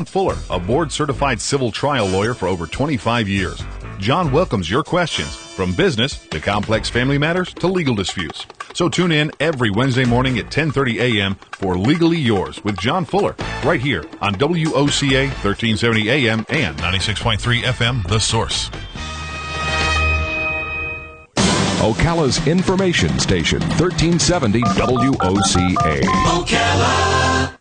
Fuller, a board-certified civil trial lawyer for over 25 years. John welcomes your questions, from business to complex family matters to legal disputes. So tune in every Wednesday morning at 10:30 a.m. for Legally Yours with John Fuller, right here on WOCA 1370 AM and 96.3 FM, The Source. Ocala's information station, 1370 WOCA. Ocala.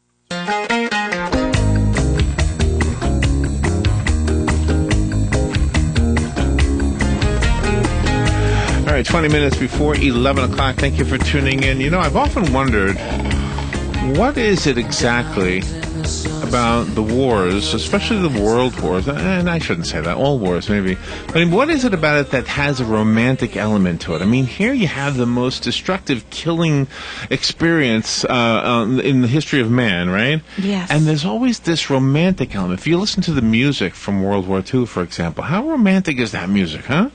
All right, 20 minutes before 11 o'clock. Thank you for tuning in. You know, I've often wondered, what is it exactly about the wars, especially the world wars, and I shouldn't say that, all wars maybe, but I mean, what is it about it that has a romantic element to it? I mean, here you have the most destructive killing experience in the history of man, right? Yes. And there's always this romantic element. If you listen to the music from World War II, for example, how romantic is that music, huh?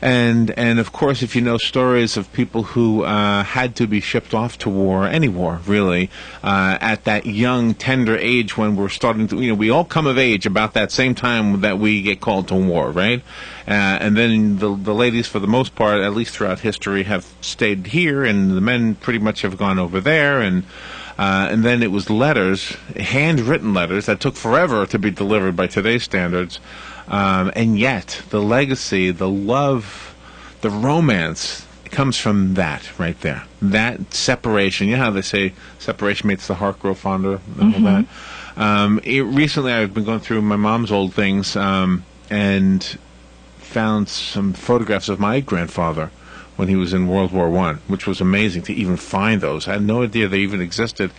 And of course, if you know stories of people who had to be shipped off to war, any war really, at that young, tender age when we're starting to, we all come of age about that same time that we get called to war, right? And then the ladies, for the most part, at least throughout history, have stayed here, and the men pretty much have gone over there, and then it was letters, handwritten letters, that took forever to be delivered by today's standards. And yet, the legacy, the love, the romance comes from that right there. That separation. You know how they say separation makes the heart grow fonder and all that? Recently, I've been going through my mom's old things and found some photographs of my grandfather when he was in World War I, which was amazing to even find those. I had no idea they even existed.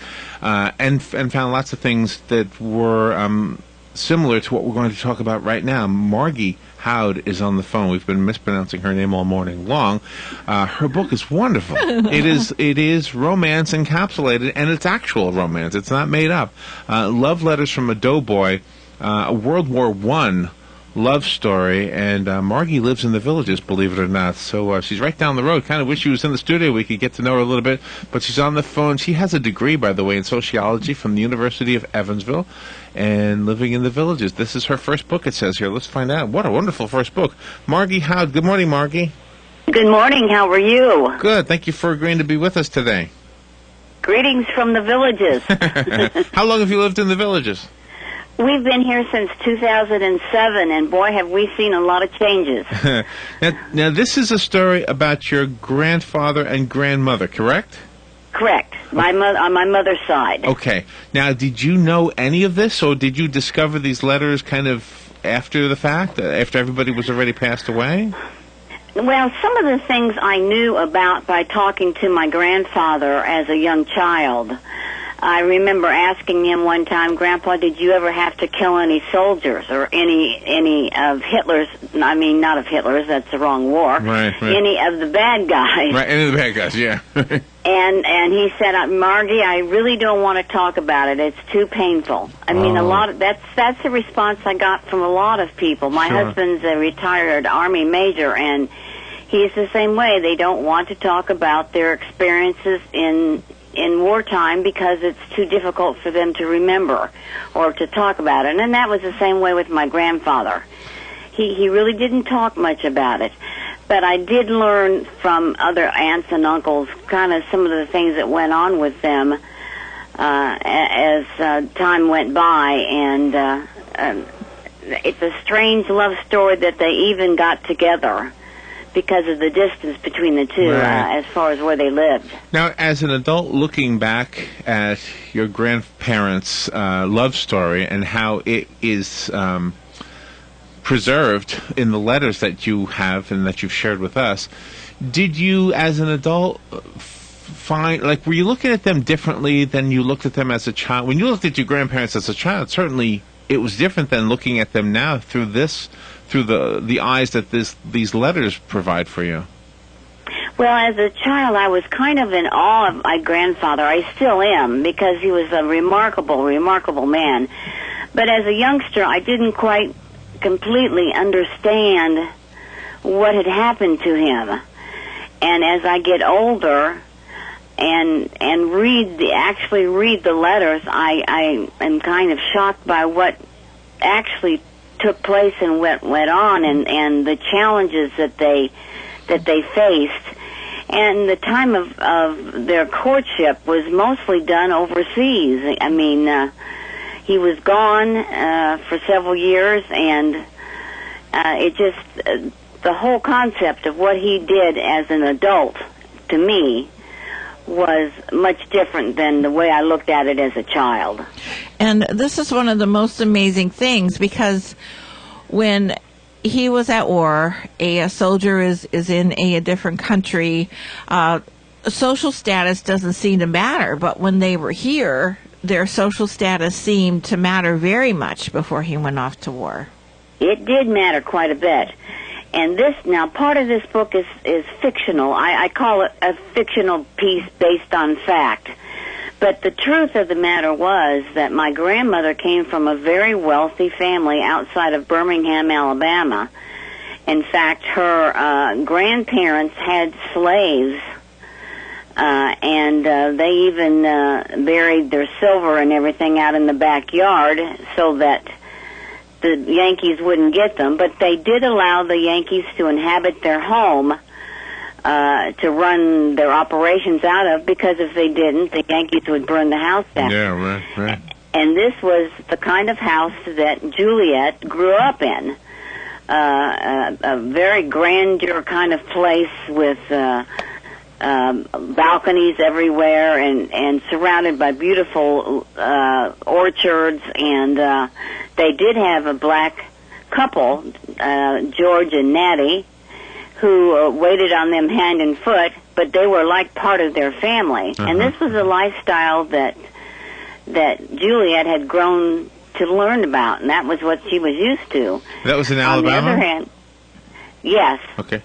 And found lots of things that were similar to what we're going to talk about right now. Margie Howd is on the phone. We've been mispronouncing her name all morning long. Her book is wonderful. It is romance encapsulated, and it's actual romance. It's not made up. Love Letters from a Doughboy, a World War I love story, and Margie lives in the Villages, believe it or not. So she's right down the road. Kind of wish she was in the studio. We could get to know her a little bit, but she's on the phone. She has a degree, by the way, in sociology from the University of Evansville, and living in the Villages. This is her first book, it says here. Let's find out. What a wonderful first book. Margie Howd. Good morning, Margie. Good morning. How are you? Good. Thank you for agreeing to be with us today. Greetings from the Villages. How long have you lived in the Villages? We've been here since 2007, and boy, have we seen a lot of changes. Now, this is a story about your grandfather and grandmother, correct? Correct. On my mother's side. Okay. Now, did you know any of this, or did you discover these letters kind of after the fact, after everybody was already passed away? Well, some of the things I knew about by talking to my grandfather as a young child. I remember asking him one time, Grandpa, did you ever have to kill any soldiers or any of Hitler's, I mean, not of Hitler's, that's the wrong war, right. Any of the bad guys. Right, any of the bad guys, yeah. And he said, Margie, I really don't want to talk about it. It's too painful. I mean, that's the response I got from a lot of people. My husband's a retired Army major, and he's the same way. They don't want to talk about their experiences in wartime because it's too difficult for them to remember or to talk about it. And that was the same way with my grandfather. He really didn't talk much about it. But I did learn from other aunts and uncles kind of some of the things that went on with them as time went by. And it's a strange love story that they even got together because of the distance between the two, as far as where they lived. Now, as an adult looking back at your grandparents' love story and how it is preserved in the letters that you have and that you've shared with us, did you, as an adult, find, like, were you looking at them differently than you looked at them as a child? When you looked at your grandparents as a child, certainly it was different than looking at them now through the eyes that these letters provide for you. Well, as a child, I was kind of in awe of my grandfather. I still am, because he was a remarkable, remarkable man. But as a youngster, I didn't quite completely understand what had happened to him. And as I get older, actually read the letters, I am kind of shocked by what actually took place and went on, and the challenges that they faced. And the time of their courtship was mostly done overseas. I mean, he was gone for several years, and it just the whole concept of what he did as an adult, to me, was much different than the way I looked at it as a child. And this is one of the most amazing things, because when he was at war, a soldier is in a different country, social status doesn't seem to matter, but when they were here, their social status seemed to matter very much before he went off to war. It did matter quite a bit. And now part of this book is fictional. I call it a fictional piece based on fact. But the truth of the matter was that my grandmother came from a very wealthy family outside of Birmingham, Alabama. In fact, her grandparents had slaves, and they even buried their silver and everything out in the backyard so that the Yankees wouldn't get them. But they did allow the Yankees to inhabit their home to run their operations out of, because if they didn't, the Yankees would burn the house down. Yeah, right. And this was the kind of house that Juliet grew up in. A very grandeur kind of place with balconies everywhere and surrounded by beautiful orchards. And they did have a black couple, George and Natty, who waited on them hand and foot, but they were like part of their family. Uh-huh. And this was a lifestyle that Juliet had grown to learn about, and that was what she was used to. That was in Alabama? On the other hand, yes. Okay.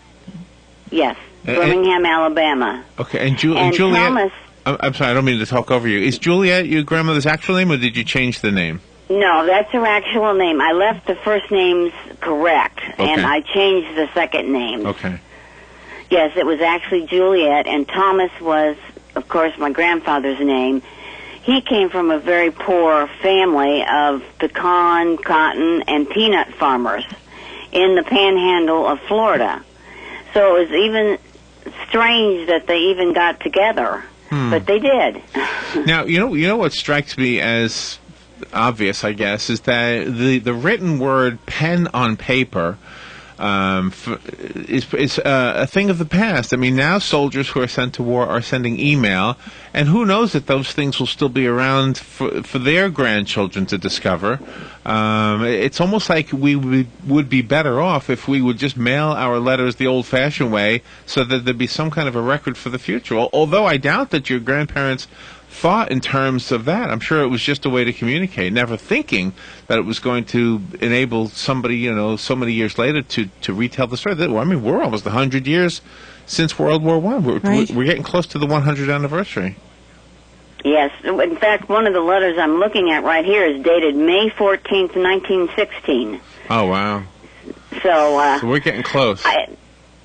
Yes, Birmingham, Alabama. Okay, and Juliet... Thomas... I'm sorry, I don't mean to talk over you. Is Juliet your grandmother's actual name, or did you change the name? No, that's her actual name. I left the first names correct, and I changed the second name. Okay. Yes, it was actually Juliet, and Thomas was, of course, my grandfather's name. He came from a very poor family of pecan, cotton, and peanut farmers in the panhandle of Florida. So it was even strange that they even got together, but they did. Now, you know what strikes me as obvious, I guess, is that the written word pen on paper is a thing of the past. I mean, now soldiers who are sent to war are sending email, and who knows that those things will still be around for their grandchildren to discover. It's almost like we would be better off if we would just mail our letters the old-fashioned way, so that there'd be some kind of a record for the future. Although I doubt that your grandparents thought in terms of that. I'm sure it was just a way to communicate, never thinking that it was going to enable somebody, so many years later to retell the story. I mean, we're almost 100 years since World War I. We're getting close to the 100th anniversary. Yes. In fact, one of the letters I'm looking at right here is dated May 14th, 1916. Oh, wow. So we're getting close.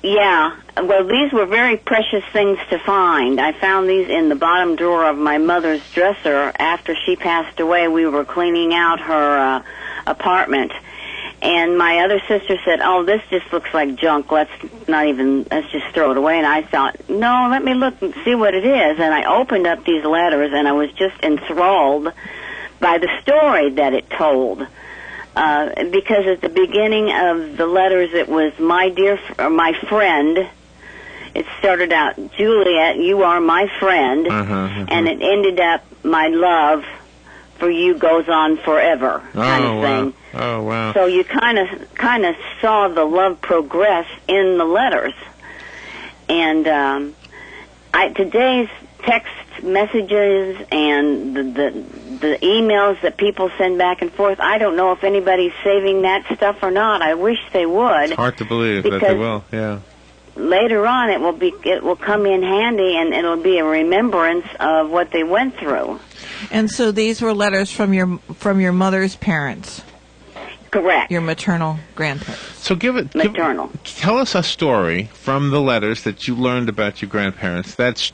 Yeah. Well, these were very precious things to find. I found these in the bottom drawer of my mother's dresser. After she passed away, we were cleaning out her apartment. And my other sister said, "Oh, this just looks like junk. Let's just throw it away." And I thought, "No, let me look and see what it is." And I opened up these letters, and I was just enthralled by the story that it told. Because at the beginning of the letters, it was my friend. It started out, "Juliet, you are my friend," and it ended up, "My love for you goes on forever," kind of thing. Oh, wow. So you kind of saw the love progress in the letters. And today's text messages and the emails that people send back and forth, I don't know if anybody's saving that stuff or not. I wish they would. It's hard to believe that they will, yeah. Later on, it will come in handy, and it'll be a remembrance of what they went through. And so these were letters from your mother's parents. Correct. Your maternal grandparents. So maternal. Tell us a story from the letters that you learned about your grandparents that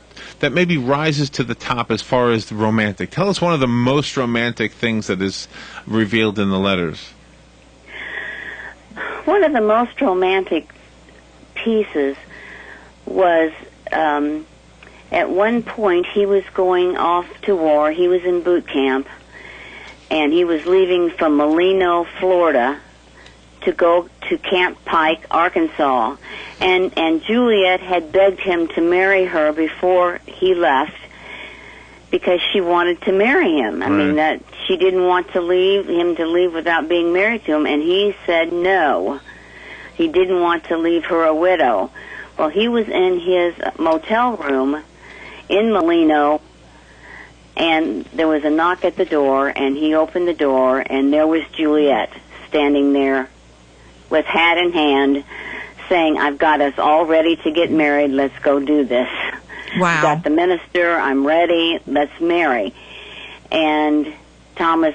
maybe rises to the top as far as the romantic. Tell us one of the most romantic things that is revealed in the letters. One of the most romantic pieces was at one point he was going off to war. He was in boot camp, and he was leaving from Molino, Florida, to go to Camp Pike, Arkansas. And Juliet had begged him to marry her before he left because she wanted to marry him. I mean, that she didn't want to leave without being married to him, and he said no. He didn't want to leave her a widow. Well, he was in his motel room in Molino, and there was a knock at the door, and he opened the door, and there was Juliet standing there with hat in hand saying, I've got us all ready to get married. Let's go do this. Wow. I've got the minister. I'm ready. Let's marry. And Thomas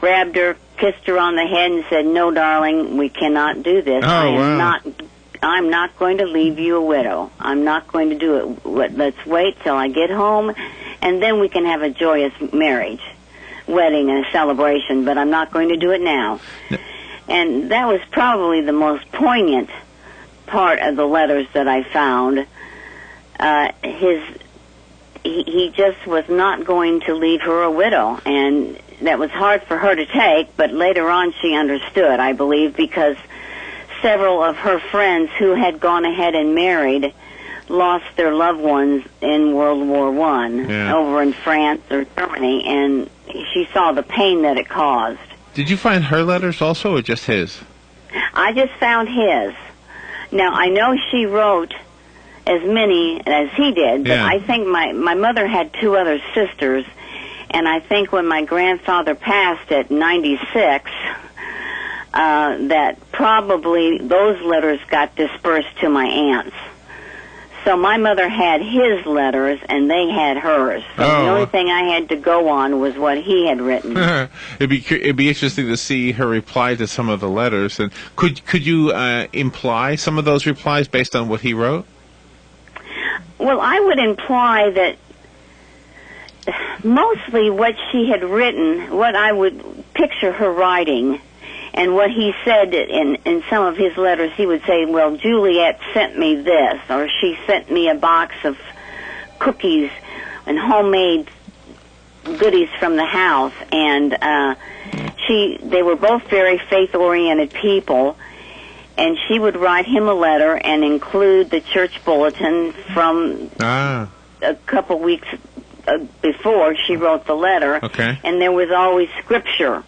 grabbed her, kissed her on the head, and said, no, darling, we cannot do this. I'm not going to leave you a widow. I'm not going to do it. Let's wait till I get home, and then we can have a joyous marriage, wedding, and a celebration, but I'm not going to do it now. No. And that was probably the most poignant part of the letters that I found. He just was not going to leave her a widow, and that was hard for her to take, but later on she understood, I believe, because several of her friends who had gone ahead and married lost their loved ones in World War I over in France or Germany, and she saw the pain that it caused. Did you find her letters also, or just his? I just found his. Now, I know she wrote as many as he did, but I think my mother had two other sisters, and I think when my grandfather passed at 96, that probably those letters got dispersed to my aunts. So my mother had his letters, and they had hers. So the only thing I had to go on was what he had written. It'd be interesting to see her reply to some of the letters. And could you imply some of those replies based on what he wrote? Well, I would imply that mostly what she had written, what I would picture her writing, and what he said in some of his letters, he would say, well, Juliet sent me this, or she sent me a box of cookies and homemade goodies from the house. And they were both very faith-oriented people, and she would write him a letter and include the church bulletin from a couple weeks before she wrote the letter. Okay. And there was always scripture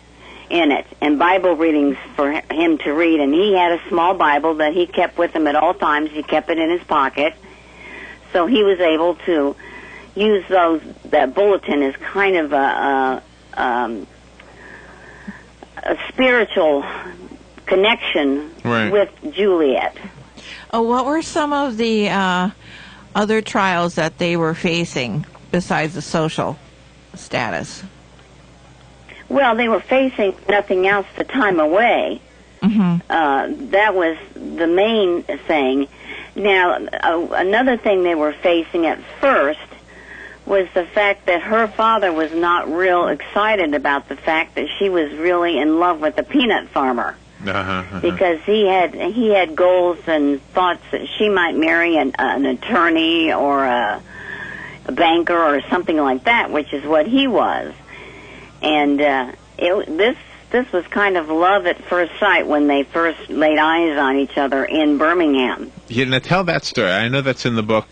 in it and Bible readings for him to read, and he had a small Bible that he kept with him at all times. He kept it in his pocket, so he was able to use that bulletin as kind of a spiritual connection with Juliet. Oh, what were some of the other trials that they were facing besides the social status? Well, they were facing nothing else the time away. Mm-hmm. That was the main thing. Now, another thing they were facing at first was the fact that her father was not real excited about the fact that she was really in love with the peanut farmer. Because he had goals and thoughts that she might marry an attorney or a banker or something like that, which is what he was. And this was kind of love at first sight when they first laid eyes on each other in Birmingham. Yeah, now tell that story. I know that's in the book.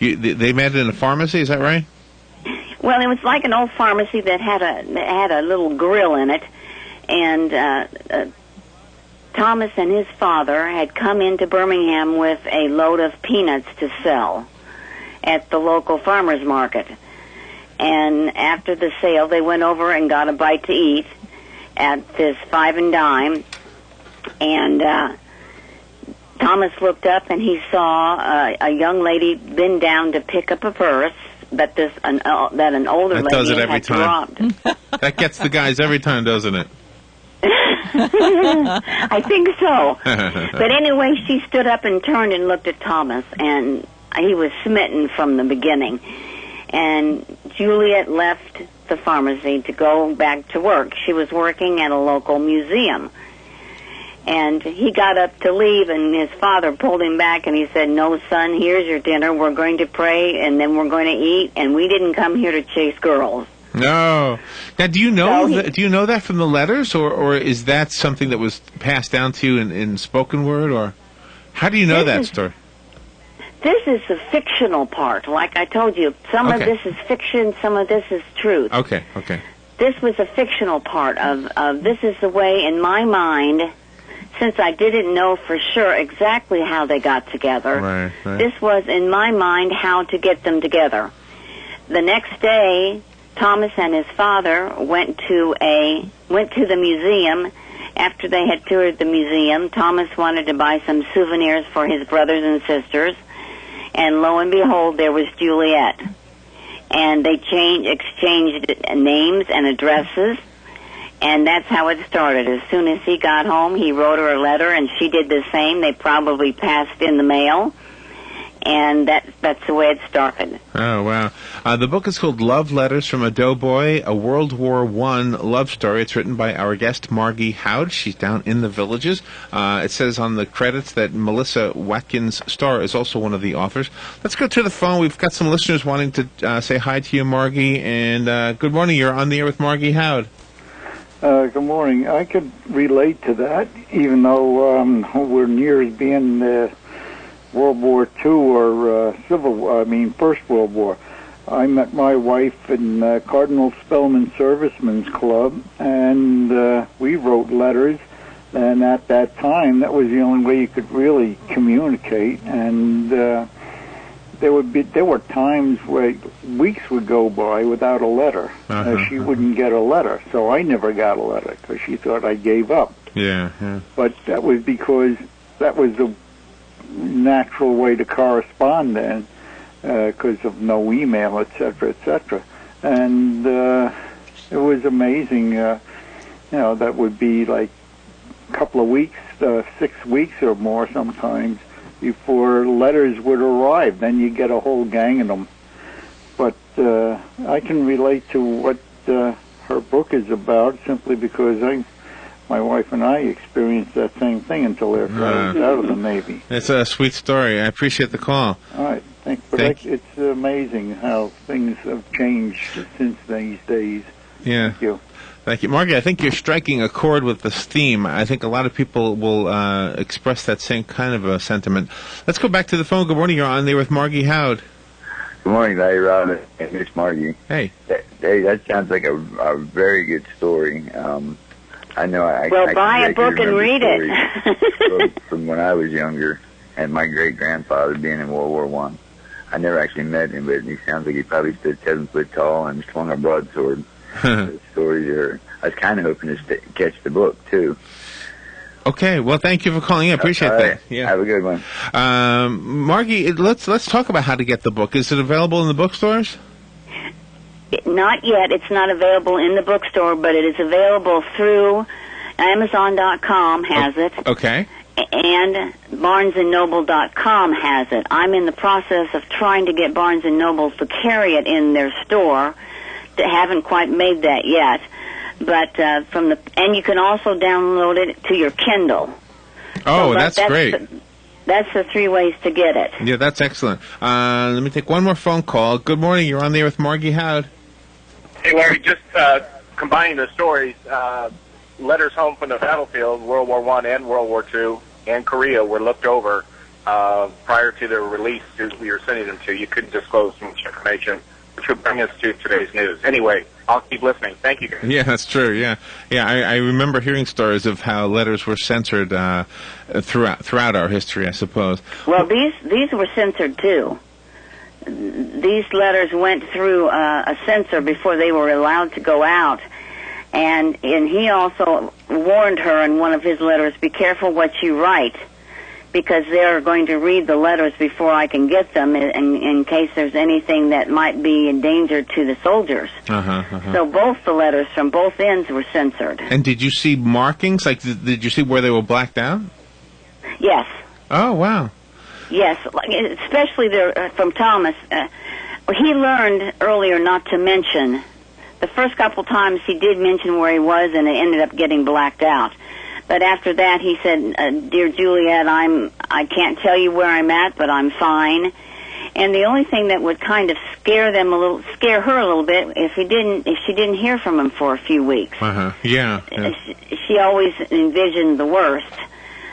They met in a pharmacy, is that right? Well, it was like an old pharmacy that had a little grill in it, and Thomas and his father had come into Birmingham with a load of peanuts to sell at the local farmer's market. And after the sale, they went over and got a bite to eat at this Five and Dime. And Thomas looked up and he saw a young lady bend down to pick up a purse that an older lady had dropped. That gets the guys every time, doesn't it? I think so. But anyway, she stood up and turned and looked at Thomas, and he was smitten from the beginning. And Juliet left the pharmacy to go back to work. She was working at a local museum. And he got up to leave, and his father pulled him back, and he said, "No, son, here's your dinner. We're going to pray, and then we're going to eat, and we didn't come here to chase girls." No. Now, do you know that from the letters, or is that something that was passed down to you in spoken word, or how do you know that story? This is the fictional part. Like I told you, some of this is fiction, some of this is truth. Okay. This was a fictional part of this is the way, in my mind, since I didn't know for sure exactly how they got together, right. This was, in my mind, how to get them together. The next day, Thomas and his father went to the museum. After they had toured the museum, Thomas wanted to buy some souvenirs for his brothers and sisters, and lo and behold, there was Juliet. And they exchanged names and addresses, and that's how it started. As soon as he got home, he wrote her a letter, and she did the same. They probably passed in the mail, and that's the way it started. Oh, wow. The book is called Love Letters from a Doughboy, a World War I love story. It's written by our guest, Margie Howd. She's down in the Villages. It says on the credits that Melissa Watkins Starr is also one of the authors. Let's go to the phone. We've got some listeners wanting to say hi to you, Margie. And good morning. You're on the air with Margie Howd. Good morning. I could relate to that, even though we're near as being World War II or First World War. I met my wife in Cardinal Spellman Servicemen's Club, and we wrote letters. And at that time, that was the only way you could really communicate. And there were times where weeks would go by without a letter. She wouldn't get a letter, so I never got a letter because she thought I gave up. Yeah. But that was because that was the natural way to correspond then, because of no email, etc. And it was amazing. That would be like a couple of weeks, 6 weeks or more sometimes, before letters would arrive. Then you get a whole gang of them. But I can relate to what her book is about simply because my wife and I experienced that same thing until after I was out of the Navy. It's a sweet story. I appreciate the call. All right. It's amazing how things have changed since these days. Yeah. Thank you. Thank you. Margie, I think you're striking a chord with this theme. I think a lot of people will express that same kind of a sentiment. Let's go back to the phone. Good morning. You're on there with Margie Howd. Good morning, Larry, Rod, and Miss Margie. Hey. Hey, that sounds like a very good story. I know I buy a book and read it. from when I was younger, and my great-grandfather being in World War I never actually met him, but he sounds like he probably stood 7 foot tall and swung a broadsword. The stories are. I was kind of hoping to catch the book too. Okay, well, thank you for calling in. I appreciate that. Yeah. Have a good one. Margie, let's talk about how to get the book. Is it available in the bookstores? Not yet. It's not available in the bookstore, but it is available through Amazon.com has it. Okay. And BarnesandNoble.com has it. I'm in the process of trying to get Barnes & Noble to carry it in their store. They haven't quite made that yet. But and you can also download it to your Kindle. Oh, so that's great. That's the 3 ways to get it. Yeah, that's excellent. Let me take one more phone call. Good morning. You're on there with Margie Howd. Hey, Larry, just combining the stories, letters home from the battlefield, World War I and World War II, and Korea were looked over prior to their release to who you're sending them to. You couldn't disclose much information, which would bring us to today's news. Anyway, I'll keep listening. Thank you, guys. Yeah, that's true. Yeah. I remember hearing stories of how letters were censored throughout our history, I suppose. Well, these were censored too. These letters went through a censor before they were allowed to go out, and he also warned her in one of his letters, "Be careful what you write, because they're going to read the letters before I can get them in case there's anything that might be in danger to the soldiers. So both the letters from both ends were censored. And did you see markings? Like, did you see where they were blacked out? Yes. Oh, wow. Yes, especially from Thomas. He learned earlier not to mention. The first couple times he did mention where he was, and it ended up getting blacked out. But after that, he said, "Dear Juliet, I can't tell you where I'm at, but I'm fine." And the only thing that would kind of scare her a little bit, if she didn't hear from him for a few weeks. Yeah. She always envisioned the worst.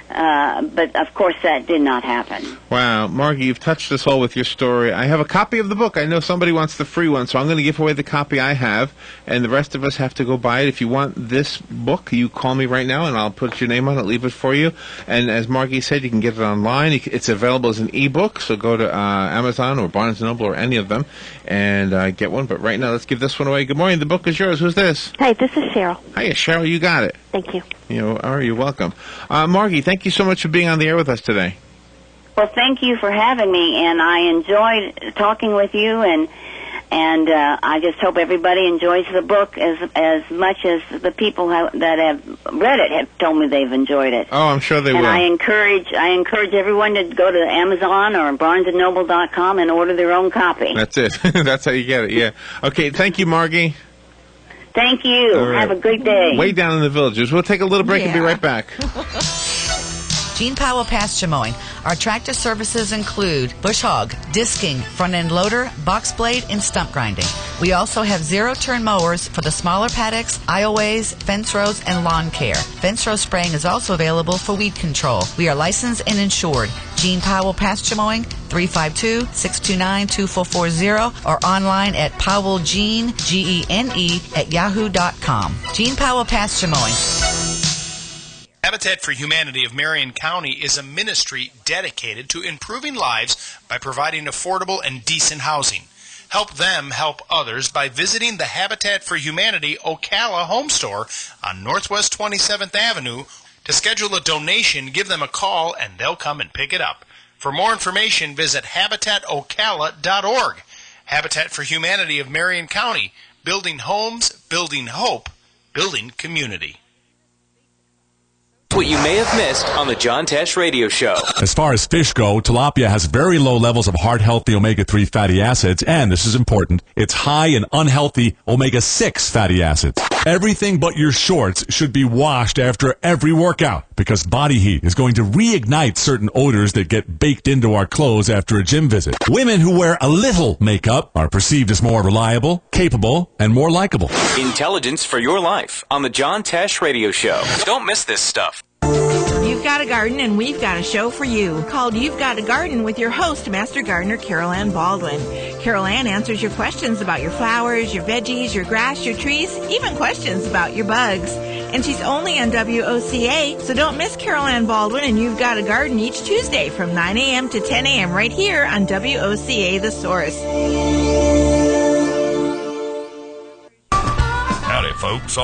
But, of course, that did not happen. Wow. Margie, you've touched us all with your story. I have a copy of the book. I know somebody wants the free one, so I'm going to give away the copy I have, and the rest of us have to go buy it. If you want this book, you call me right now, and I'll put your name on it, leave it for you. And as Margie said, you can get it online. It's available as an e-book, so go to Amazon or Barnes & Noble or any of them and get one. But right now, let's give this one away. Good morning. The book is yours. Who's this? Hi, this is Cheryl. Hiya, Cheryl. You got it. Thank you. You're welcome. Margie, thank you so much for being on the air with us today. Well, thank you for having me, and I enjoyed talking with you, and I just hope everybody enjoys the book as much as the people that have read it have told me they've enjoyed it. Oh, I'm sure they will. And I encourage everyone to go to Amazon or BarnesandNoble.com and order their own copy. That's it. That's how you get it. Yeah. Okay. Thank you, Margie. Thank you. Right. Have a good day. Way down in the villages. We'll take a little break and be right back. Gene Powell Pasture Mowing. Our tractor services include bush hog, disking, front-end loader, box blade, and stump grinding. We also have zero-turn mowers for the smaller paddocks, aisleways, fence rows, and lawn care. Fence row spraying is also available for weed control. We are licensed and insured. Gene Powell Pasture Mowing, 352-629-2440, or online at powellgene, Gene, @yahoo.com. Gene Powell Pasture Mowing. Habitat for Humanity of Marion County is a ministry dedicated to improving lives by providing affordable and decent housing. Help them help others by visiting the Habitat for Humanity Ocala home store on Northwest 27th Avenue. To schedule a donation, give them a call and they'll come and pick it up. For more information, visit habitatocala.org. Habitat for Humanity of Marion County, building homes, building hope, building community. What you may have missed on the John Tesh Radio Show. As far as fish go, tilapia has very low levels of heart-healthy omega-3 fatty acids, and this is important, it's high in unhealthy omega-6 fatty acids. Everything but your shorts should be washed after every workout, because body heat is going to reignite certain odors that get baked into our clothes after a gym visit. Women who wear a little makeup are perceived as more reliable, capable, and more likable. Intelligence for your life on the John Tesh Radio Show. Don't miss this stuff. You've got a garden, and we've got a show for you called You've Got a Garden with your host, Master Gardener Carol Ann Baldwin. Carol Ann answers your questions about your flowers, your veggies, your grass, your trees, even questions about your bugs. And she's only on WOCA, so don't miss Carol Ann Baldwin and You've Got a Garden each Tuesday from 9 a.m. to 10 a.m. right here on WOCA The Source. Howdy, folks.